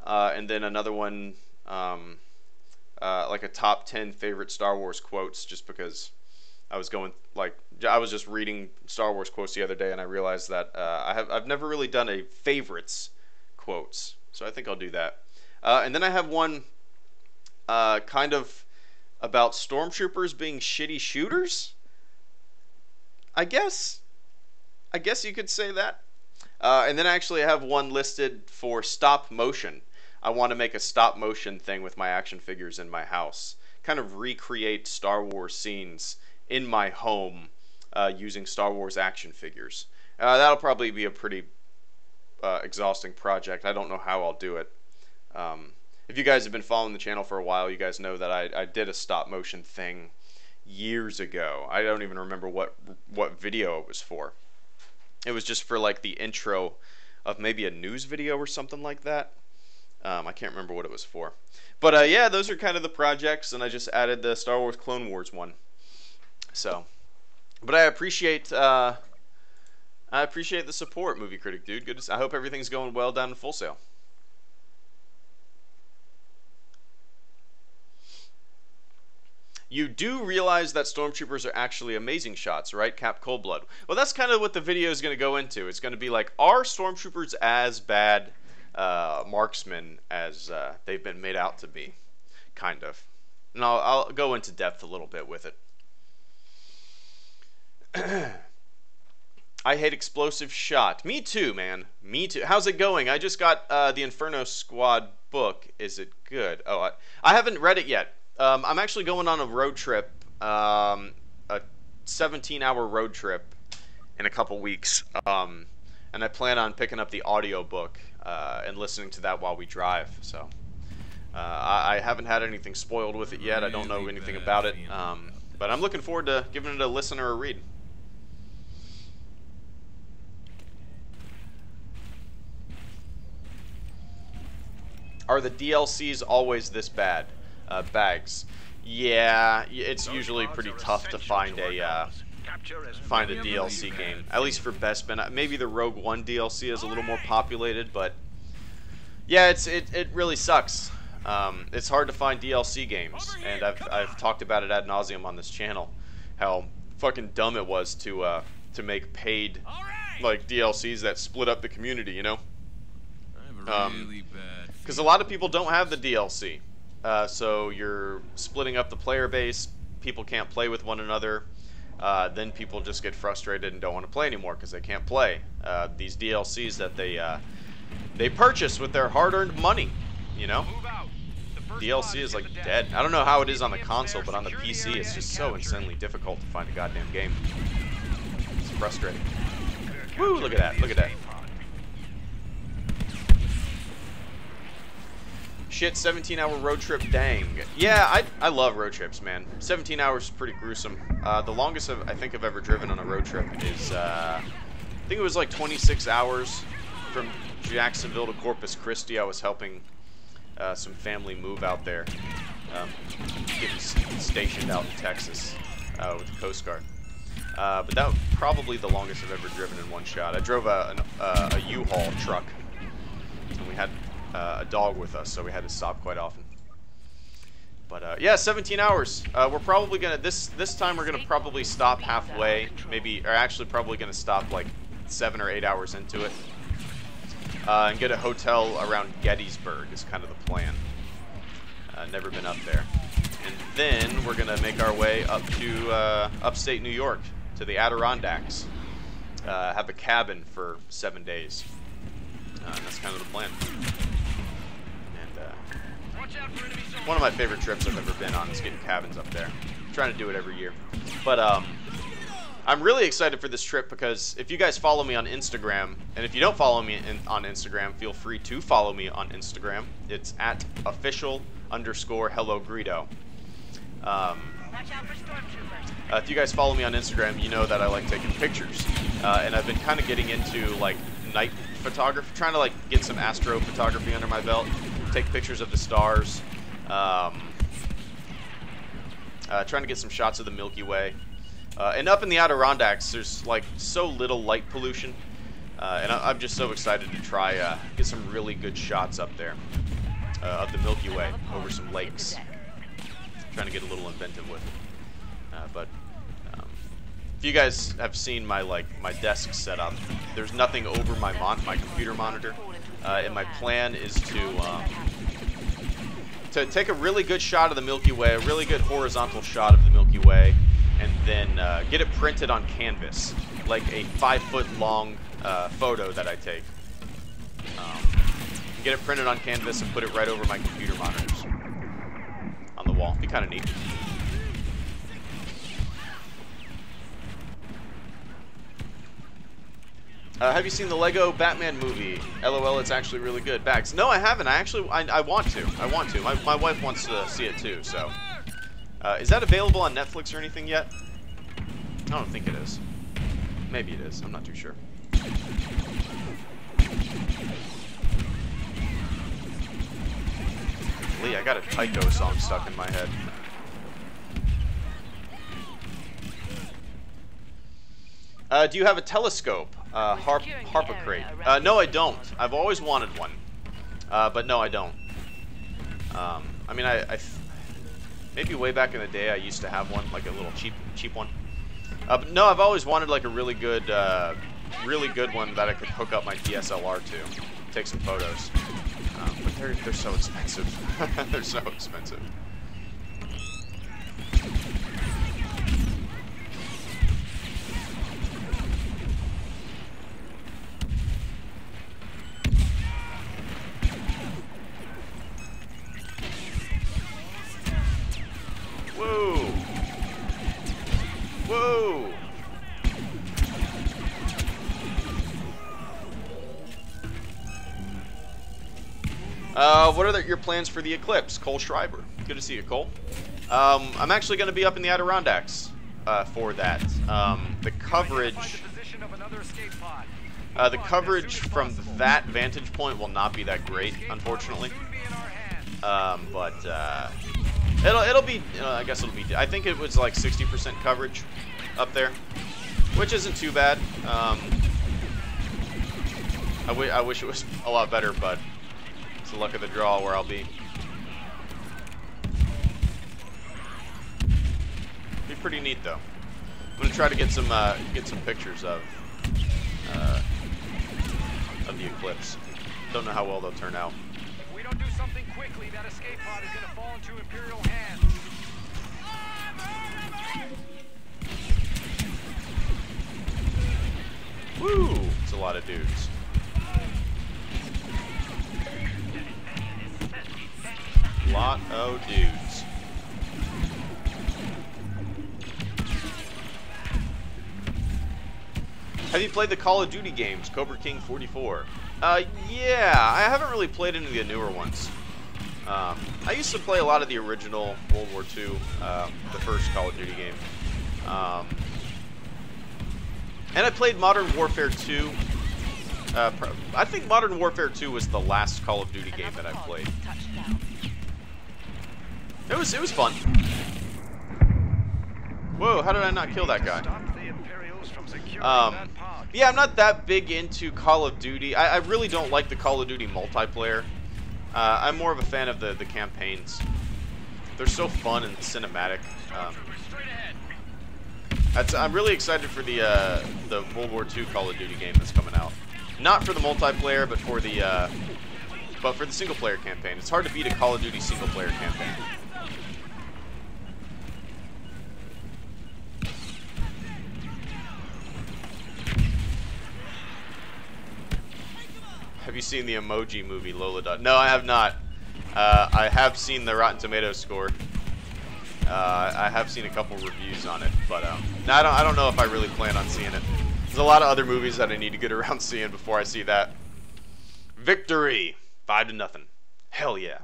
And then another one, like a top 10 favorite Star Wars quotes, just because I was just reading Star Wars quotes the other day, and I realized that I've never really done a favorites quotes, so I think I'll do that. And then I have one kind of about stormtroopers being shitty shooters. I guess you could say that. And then actually I have one listed for stop motion. I want to make a stop motion thing with my action figures in my house, kind of recreate Star Wars scenes in my home using Star Wars action figures. That'll probably be a pretty exhausting project. I don't know how I'll do it. If you guys have been following the channel for a while, you guys know that I did a stop motion thing years ago. I don't even remember what video it was for. It was just for like the intro of maybe a news video or something like that. I can't remember what it was for. But yeah, those are kind of the projects, and I just added the Star Wars Clone Wars one. So, but I appreciate the support, Movie Critic Dude. Good. I hope everything's going well down in Full Sail. You do realize that stormtroopers are actually amazing shots, right? Cap Coldblood. Well, that's kind of what the video is going to go into. It's going to be like, are stormtroopers as bad marksmen as they've been made out to be? Kind of. And I'll go into depth a little bit with it. I hate explosive shot. Me too, man. Me too. How's it going? I just got the Inferno Squad book. Is it good? Oh, I haven't read it yet. I'm actually going on a road trip, a 17-hour road trip in a couple weeks, and I plan on picking up the audiobook and listening to that while we drive. So I haven't had anything spoiled with it yet. I don't know anything about it, but I'm looking forward to giving it a listen or a read. Are the DLCs always this bad? Bags. Yeah, it's usually pretty tough to find a DLC game, at least for Best Spin. Maybe the Rogue One DLC is a little more populated, but yeah, it really sucks. It's hard to find DLC games, and I've talked about it ad nauseum on this channel, how fucking dumb it was to make paid like DLCs that split up the community, you know? Because a lot of people don't have the DLC. So you're splitting up the player base, people can't play with one another, then people just get frustrated and don't want to play anymore because they can't play. These DLCs that they purchase with their hard-earned money, you know? DLC is like dead. I don't know how it is on the console, but on the PC it's just so insanely difficult to find a goddamn game. It's frustrating. Woo, look at that, look at that. Shit, 17-hour road trip, dang. Yeah, I love road trips, man. 17 hours is pretty gruesome. The longest I think I've ever driven on a road trip is, I think it was like 26 hours from Jacksonville to Corpus Christi. I was helping some family move out there, getting stationed out in Texas with the Coast Guard. But that was probably the longest I've ever driven in one shot. I drove a U-Haul truck, and we had a dog with us, so we had to stop quite often. But yeah, 17 hours. We're probably gonna this time we're gonna probably stop halfway, maybe, or actually probably gonna stop like 7 or 8 hours into it, and get a hotel around Gettysburg is kind of the plan. Never been up there, and then we're gonna make our way up to upstate New York to the Adirondacks. Have a cabin for 7 days. And that's kind of the plan. One of my favorite trips I've ever been on is getting cabins up there. I'm trying to do it every year. But I'm really excited for this trip because if you guys follow me on Instagram, and if you don't follow me on Instagram, feel free to follow me on Instagram. It's at @official_HelloGreedo. If you guys follow me on Instagram, you know that I like taking pictures. And I've been kind of getting into like night photography, trying to like get some astrophotography under my belt. Take pictures of the stars, trying to get some shots of the Milky Way. And up in the Adirondacks, there's like so little light pollution, and I'm just so excited to try get some really good shots up there of the Milky Way over some lakes. Trying to get a little inventive with it. But if you guys have seen my desk setup, there's nothing over my computer monitor. And my plan is to take a really good shot of the Milky Way, a really good horizontal shot of the Milky Way, and then get it printed on canvas, like a 5-foot-long photo that I take. Get it printed on canvas and put it right over my computer monitors on the wall. Be kind of neat. Have you seen the Lego Batman movie? LOL, it's actually really good. Bags. No, I haven't. I want to. My wife wants to see it too, so. Is that available on Netflix or anything yet? I don't think it is. Maybe it is. I'm not too sure. Lee, I got a Tycho song stuck in my head. Do you have a telescope? Harpocrate. No, I don't. I've always wanted one. But no, I don't. I mean, maybe way back in the day I used to have one, like a little cheap one. But no, I've always wanted like a really good one that I could hook up my DSLR to, take some photos. But they're so expensive. They're so expensive. Whoa! Whoa! What are your plans for the eclipse? Cole Schreiber. Good to see you, Cole. I'm actually going to be up in the Adirondacks for that. The coverage from that vantage point will not be that great, unfortunately. But it'll be. I guess it'll be. I think it was like 60% coverage up there, which isn't too bad. I wish it was a lot better, but it's the luck of the draw where I'll be. Be pretty neat though. I'm gonna try to get some pictures of the eclipse. Don't know how well they'll turn out. If we don't do something quickly, that escape pod is gonna fall into Imperial hands. Woo! It's a lot of dudes. Lot of dudes. Have you played the Call of Duty games? Cobra King 44. Yeah, I haven't really played any of the newer ones. I used to play a lot of the original World War II, the first Call of Duty game. And I played Modern Warfare 2. I think Modern Warfare 2 was the last Call of Duty game that I played. It was fun. Whoa, how did I not kill that guy? Yeah, I'm not that big into Call of Duty. I really don't like the Call of Duty multiplayer. I'm more of a fan of the campaigns. They're so fun and cinematic. I'm really excited for the World War II Call of Duty game that's coming out. Not for the multiplayer, but for the single player campaign. It's hard to beat a Call of Duty single player campaign. Have you seen the Emoji Movie, Lola? No, I have not. I have seen the Rotten Tomatoes score. I have seen a couple reviews on it, but no, I don't know if I really plan on seeing it. There's a lot of other movies that I need to get around seeing before I see that. Victory! 5-0. Hell yeah.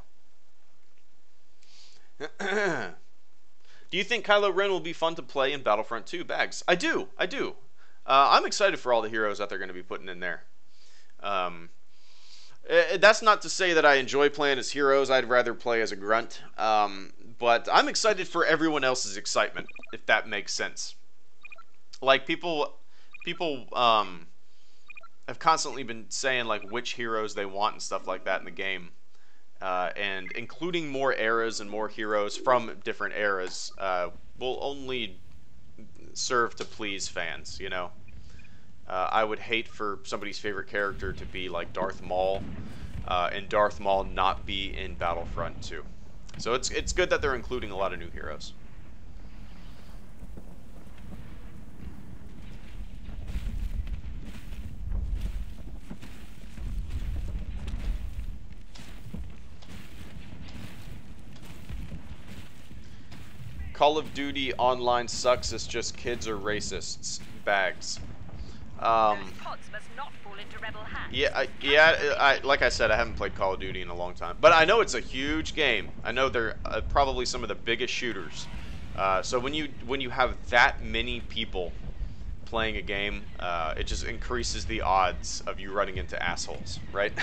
Do you think Kylo Ren will be fun to play in Battlefront 2, Bags? I do. I'm excited for all the heroes that they're going to be putting in there. That's not to say that I enjoy playing as heroes. I'd rather play as a grunt. But I'm excited for everyone else's excitement, if that makes sense. Like, people have constantly been saying, like, which heroes they want and stuff like that in the game. And including more eras and more heroes from different eras will only serve to please fans, you know? I would hate for somebody's favorite character to be like Darth Maul, and Darth Maul not be in Battlefront 2. So it's good that they're including a lot of new heroes. Call of Duty Online sucks. It's just kids are racists. Bags. Those pods must not fall into rebel hands. Yeah, like I said, I haven't played Call of Duty in a long time, but I know it's a huge game. I know they're probably some of the biggest shooters. So when you have that many people playing a game, it just increases the odds of you running into assholes, right?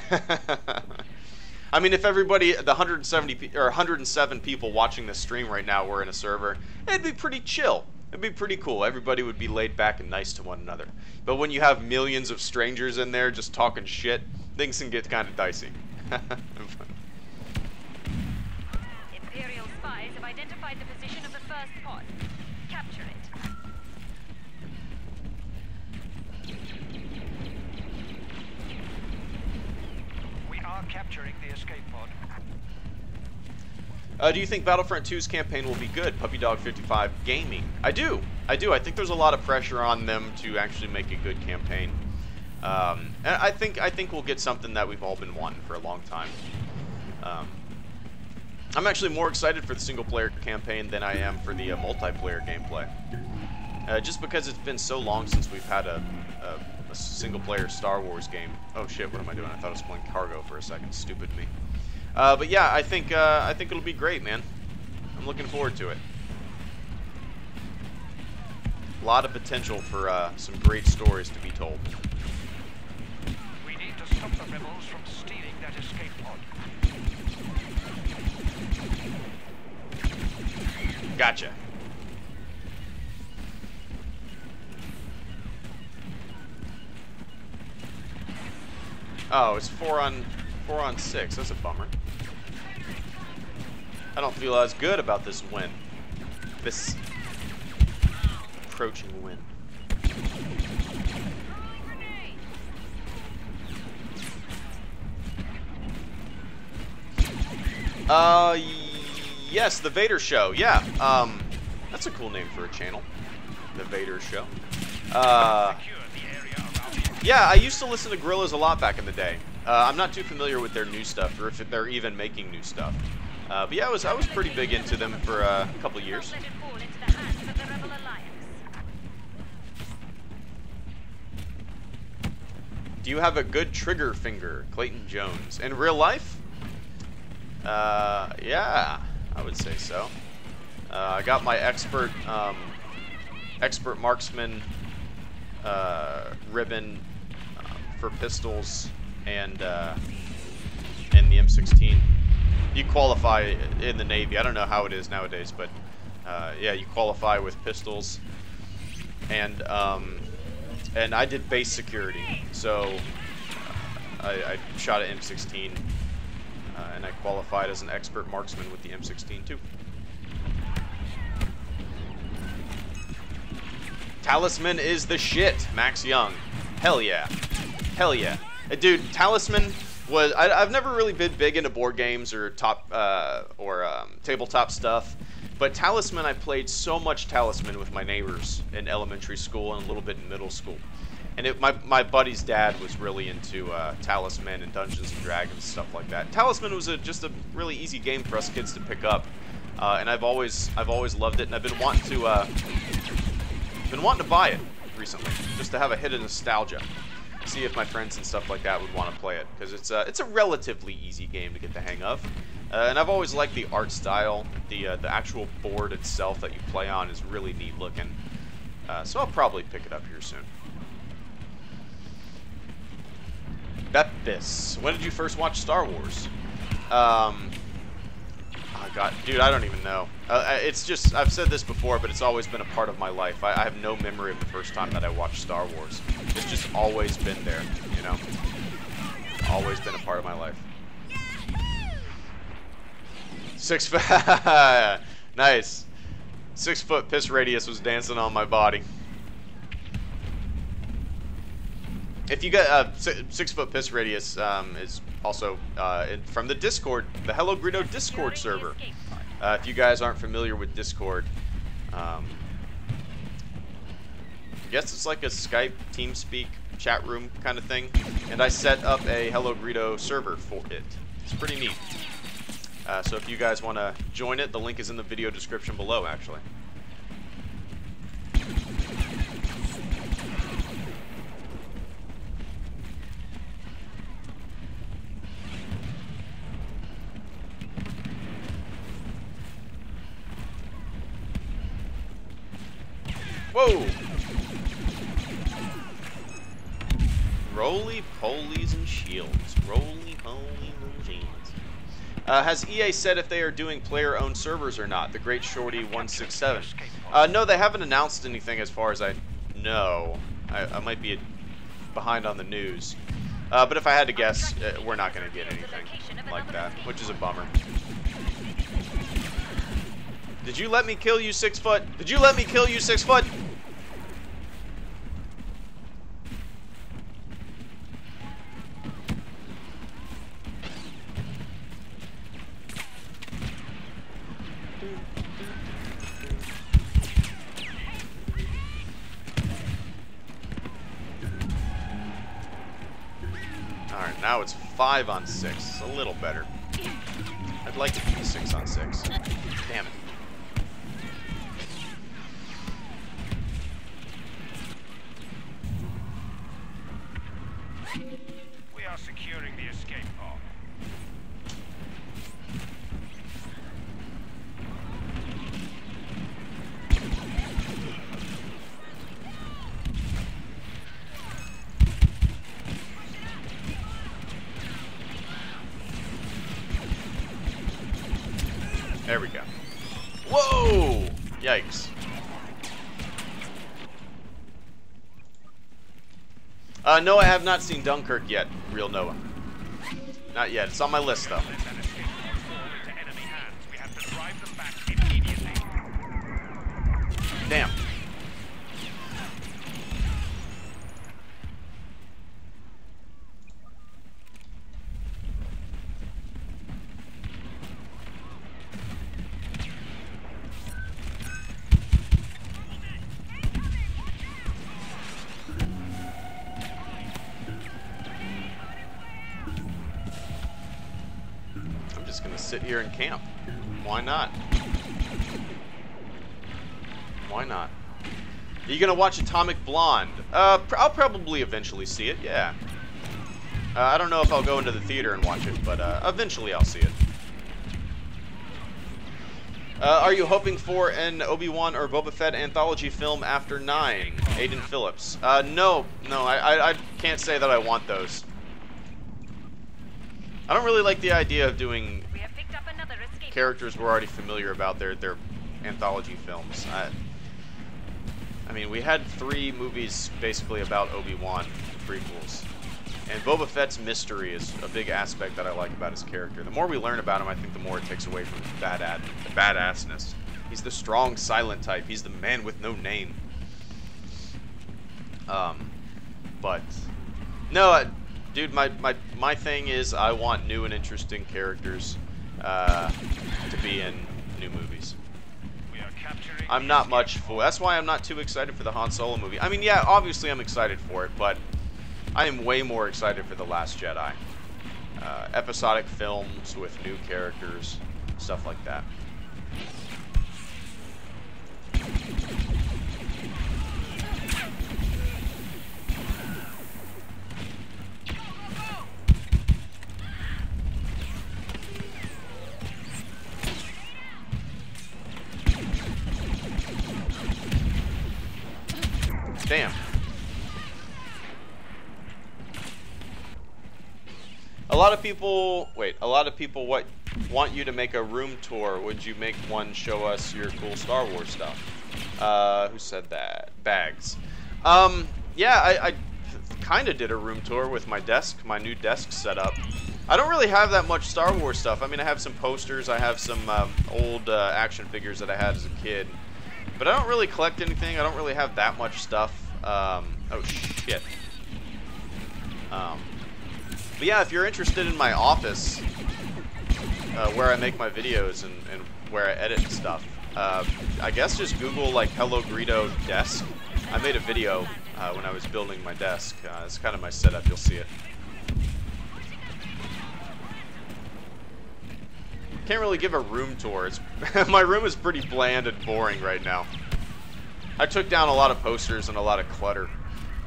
I mean, if everybody, the 107 people watching this stream right now were in a server, it'd be pretty chill. It'd be pretty cool. Everybody would be laid back and nice to one another. But when you have millions of strangers in there just talking shit, things can get kind of dicey. Imperial spies have identified the position of the first pod. Capture it. We are capturing the escape pod. Do you think Battlefront 2's campaign will be good? PuppyDog55 Gaming. I do. I think there's a lot of pressure on them to actually make a good campaign. And I think we'll get something that we've all been wanting for a long time. I'm actually more excited for the single-player campaign than I am for the multiplayer gameplay. Just because it's been so long since we've had a single-player Star Wars game. Oh shit! What am I doing? I thought I was playing Cargo for a second. Stupid me. But yeah, I think it'll be great, man. I'm looking forward to it. A lot of potential for some great stories to be told. We need to stop the rebels from stealing that escape pod. Gotcha. Oh, it's 4 on 6. That's a bummer. I don't feel as good about this win. This approaching win. Yes, the Vader Show. Yeah, that's a cool name for a channel. The Vader Show. Yeah, I used to listen to Gorillaz a lot back in the day. I'm not too familiar with their new stuff, or if they're even making new stuff. But yeah, I was pretty big into them for a couple years. Do you have a good trigger finger, Clayton Jones? In real life? Yeah, I would say so. I got my expert marksman ribbon for pistols and the M16. You qualify in the Navy. I don't know how it is nowadays, but yeah, you qualify with pistols. And I did base security, so I shot at M16, and I qualified as an expert marksman with the M16 too. Talisman is the shit, Max Young. Hell yeah. Hell yeah. Dude, Talisman was... I've never really been big into board games or tabletop stuff, but Talisman, I played so much Talisman with my neighbors in elementary school and a little bit in middle school. And my buddy's dad was really into Talisman and Dungeons and Dragons and stuff like that. Talisman was just a really easy game for us kids to pick up, and I've always loved it, and I've been wanting to buy it recently, just to have a hit of nostalgia. See if my friends and stuff like that would want to play it, because it's a relatively easy game to get the hang of, and I've always liked the art style. The actual board itself that you play on is really neat looking, so I'll probably pick it up here soon. Beppis, when did you first watch Star Wars? Oh God, dude, I don't even know. It's just, I've said this before, but it's always been a part of my life. I have no memory of the first time that I watched Star Wars. It's just always been there, you know? Always been a part of my life. 6 foot, nice. 6 foot piss radius was dancing on my body. If you got 6 foot piss radius is also from the Discord, the HelloGreedo Discord server. If you guys aren't familiar with Discord, I guess it's like a Skype, TeamSpeak, chat room kind of thing. And I set up a HelloGreedo server for it. It's pretty neat. So if you guys want to join it, the link is in the video description below, actually. Whoa! Roly-polies and shields. Roly-polies and shields. Has EA said if they are doing player-owned servers or not? The Great Shorty 167. No, they haven't announced anything as far as I know. I might be behind on the news. But if I had to guess, we're not going to get anything like that, which is a bummer. Did you let me kill you, 6 foot? Did you let me kill you, 6 foot? Alright, now it's 5 on 6. It's a little better. I'd like to be 6 on 6. Damn it. We are securing the escape pod. There we go. Whoa! Yikes. No, I have not seen Dunkirk yet, Real Noah. Not yet. It's on my list, though. Let that escape pod fall into enemy hands. We have to drive them back immediately. Damn. Gonna sit here and camp. Why not? Why not? Are you gonna watch Atomic Blonde? I'll probably eventually see it, yeah. I don't know if I'll go into the theater and watch it, but eventually I'll see it. Are you hoping for an Obi-Wan or Boba Fett anthology film after 9? Aiden Phillips. No, I can't say that I want those. I don't really like the idea of doing characters we're already familiar about their anthology films. I mean, we had 3 movies basically about Obi-Wan prequels, and Boba Fett's mystery is a big aspect that I like about his character. The more we learn about him, I think the more it takes away from his badassness. He's the strong, silent type. He's the man with no name. But no, dude, my thing is I want new and interesting characters to be in new movies. We are capturing I'm not much for. That's why I'm not too excited for the Han Solo movie. I mean, yeah, obviously I'm excited for it, but I am way more excited for The Last Jedi. Episodic films with new characters, stuff like that. Damn. A lot of people want you to make a room tour. Would you make one? Show us your cool Star Wars stuff. Who said that? Bags. Yeah, I kind of did a room tour with my desk, my new desk setup. I don't really have that much Star Wars stuff. I mean, I have some posters. I have some old action figures that I had as a kid. But I don't really collect anything. I don't really have that much stuff. Oh, shit. But yeah, if you're interested in my office, where I make my videos and where I edit and stuff, I guess just Google, like, HelloGreedo desk. I made a video when I was building my desk. It's kind of my setup. You'll see it. Can't really give a room tour. My room is pretty bland and boring right now. I took down a lot of posters and a lot of clutter,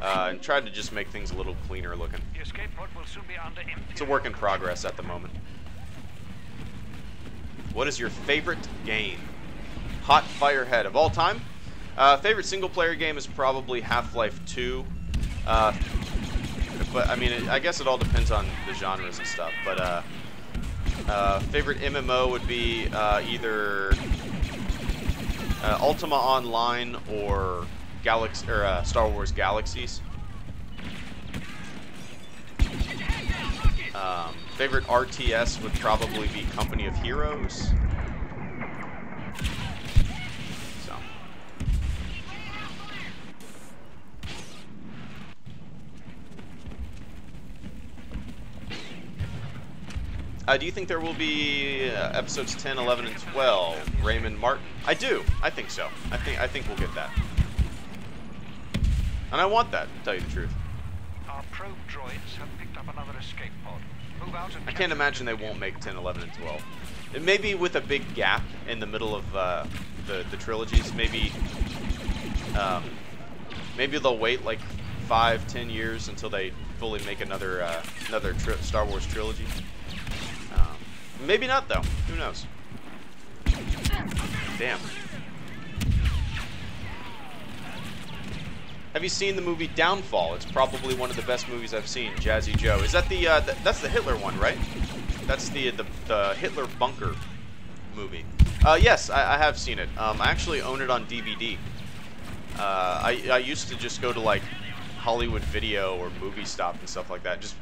and tried to just make things a little cleaner looking. The escape pod will soon be under It's a work in progress at the moment. What is your favorite game? Hot Firehead of all time? Favorite single player game is probably Half-Life 2. But I mean, I guess it all depends on the genres and stuff. But favorite MMO would be either Ultima Online or Star Wars Galaxies. Favorite RTS would probably be Company of Heroes. So. Do you think there will be episodes 10, 11, and 12? Raymond Martin. I do. I think so. I think we'll get that. And I want that, to tell you the truth. Our probe droids have picked up another escape pod. Move out and I can't imagine they won't make 10, 11, and 12. It may be with a big gap in the middle of the trilogies. Maybe maybe they'll wait like 5, 10 years until they fully make another Star Wars trilogy. Maybe not though. Who knows? Damn. Have you seen the movie Downfall? It's probably one of the best movies I've seen. Jazzy Joe. Is that that's the Hitler one, right? That's the Hitler bunker movie. Yes, I have seen it. I actually own it on DVD. I used to just go to like Hollywood Video or Movie Stop and stuff like that. Just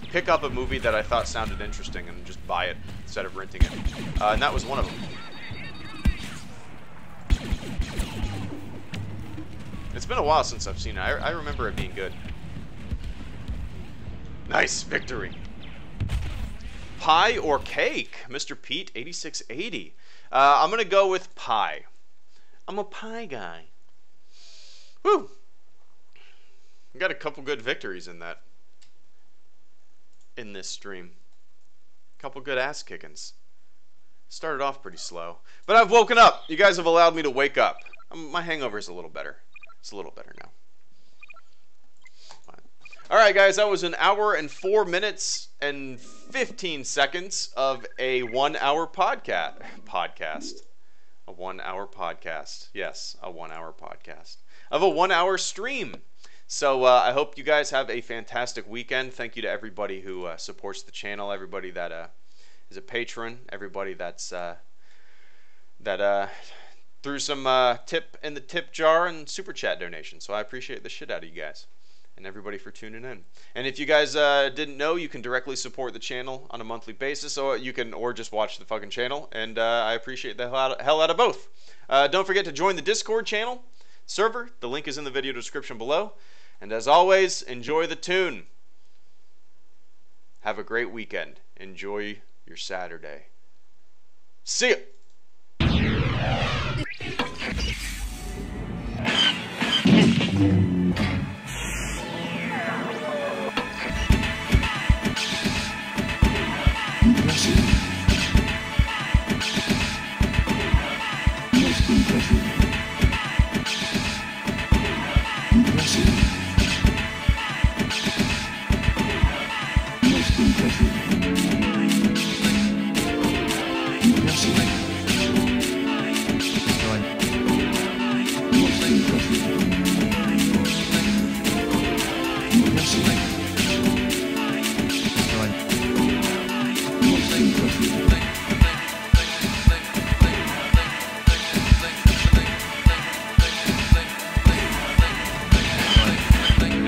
pick up a movie that I thought sounded interesting and just buy it instead of renting it. And that was one of them. It's been a while since I've seen it. I remember it being good. Nice victory. Pie or cake? Mr. Pete, 8680. I'm going to go with pie. I'm a pie guy. Woo! Got a couple good victories in this stream. Couple good ass kickings. Started off pretty slow, but I've woken up. You guys have allowed me to wake up. My hangover is a little better. It's a little better now. All right, guys, that was an hour and 4 minutes and 15 seconds of a 1 hour podcast. A 1 hour podcast. Yes, a 1 hour podcast of a 1 hour stream. So I hope you guys have a fantastic weekend. Thank you to everybody who supports the channel, everybody that is a patron, everybody that's threw some tip in the tip jar and super chat donation. So I appreciate the shit out of you guys and everybody for tuning in. And if you guys didn't know, you can directly support the channel on a monthly basis, or just watch the fucking channel. And I appreciate the hell out of both. Don't forget to join the Discord channel server. The link is in the video description below. And as always, enjoy the tune. Have a great weekend. Enjoy your Saturday. See ya!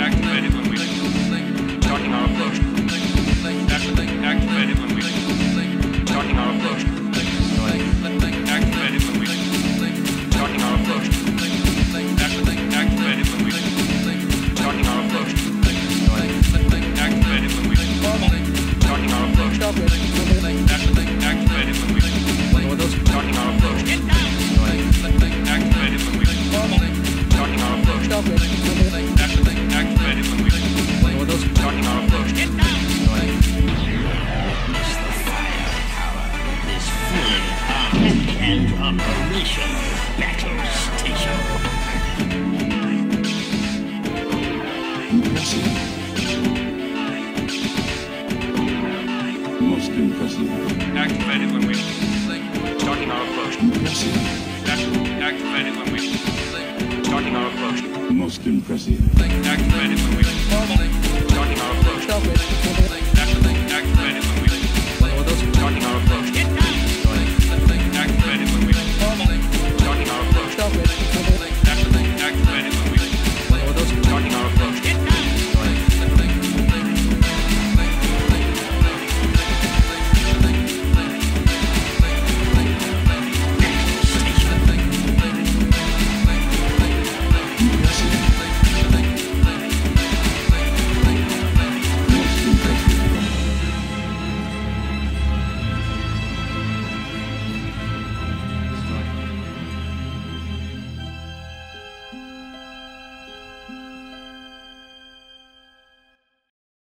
Activated when we starting our approach. Activated when we starting our approach. Activated when we starting our approach. Activated when we starting our approach. Activated when we starting our approach. Activated when we starting our approach. Activated when we starting our approach. Activated when we starting our approach. Is fully armed and operational battle station. Most impressive. Activated when we starting our approach. Activated when we starting our approach. Most impressive. Activated when we starting our approach.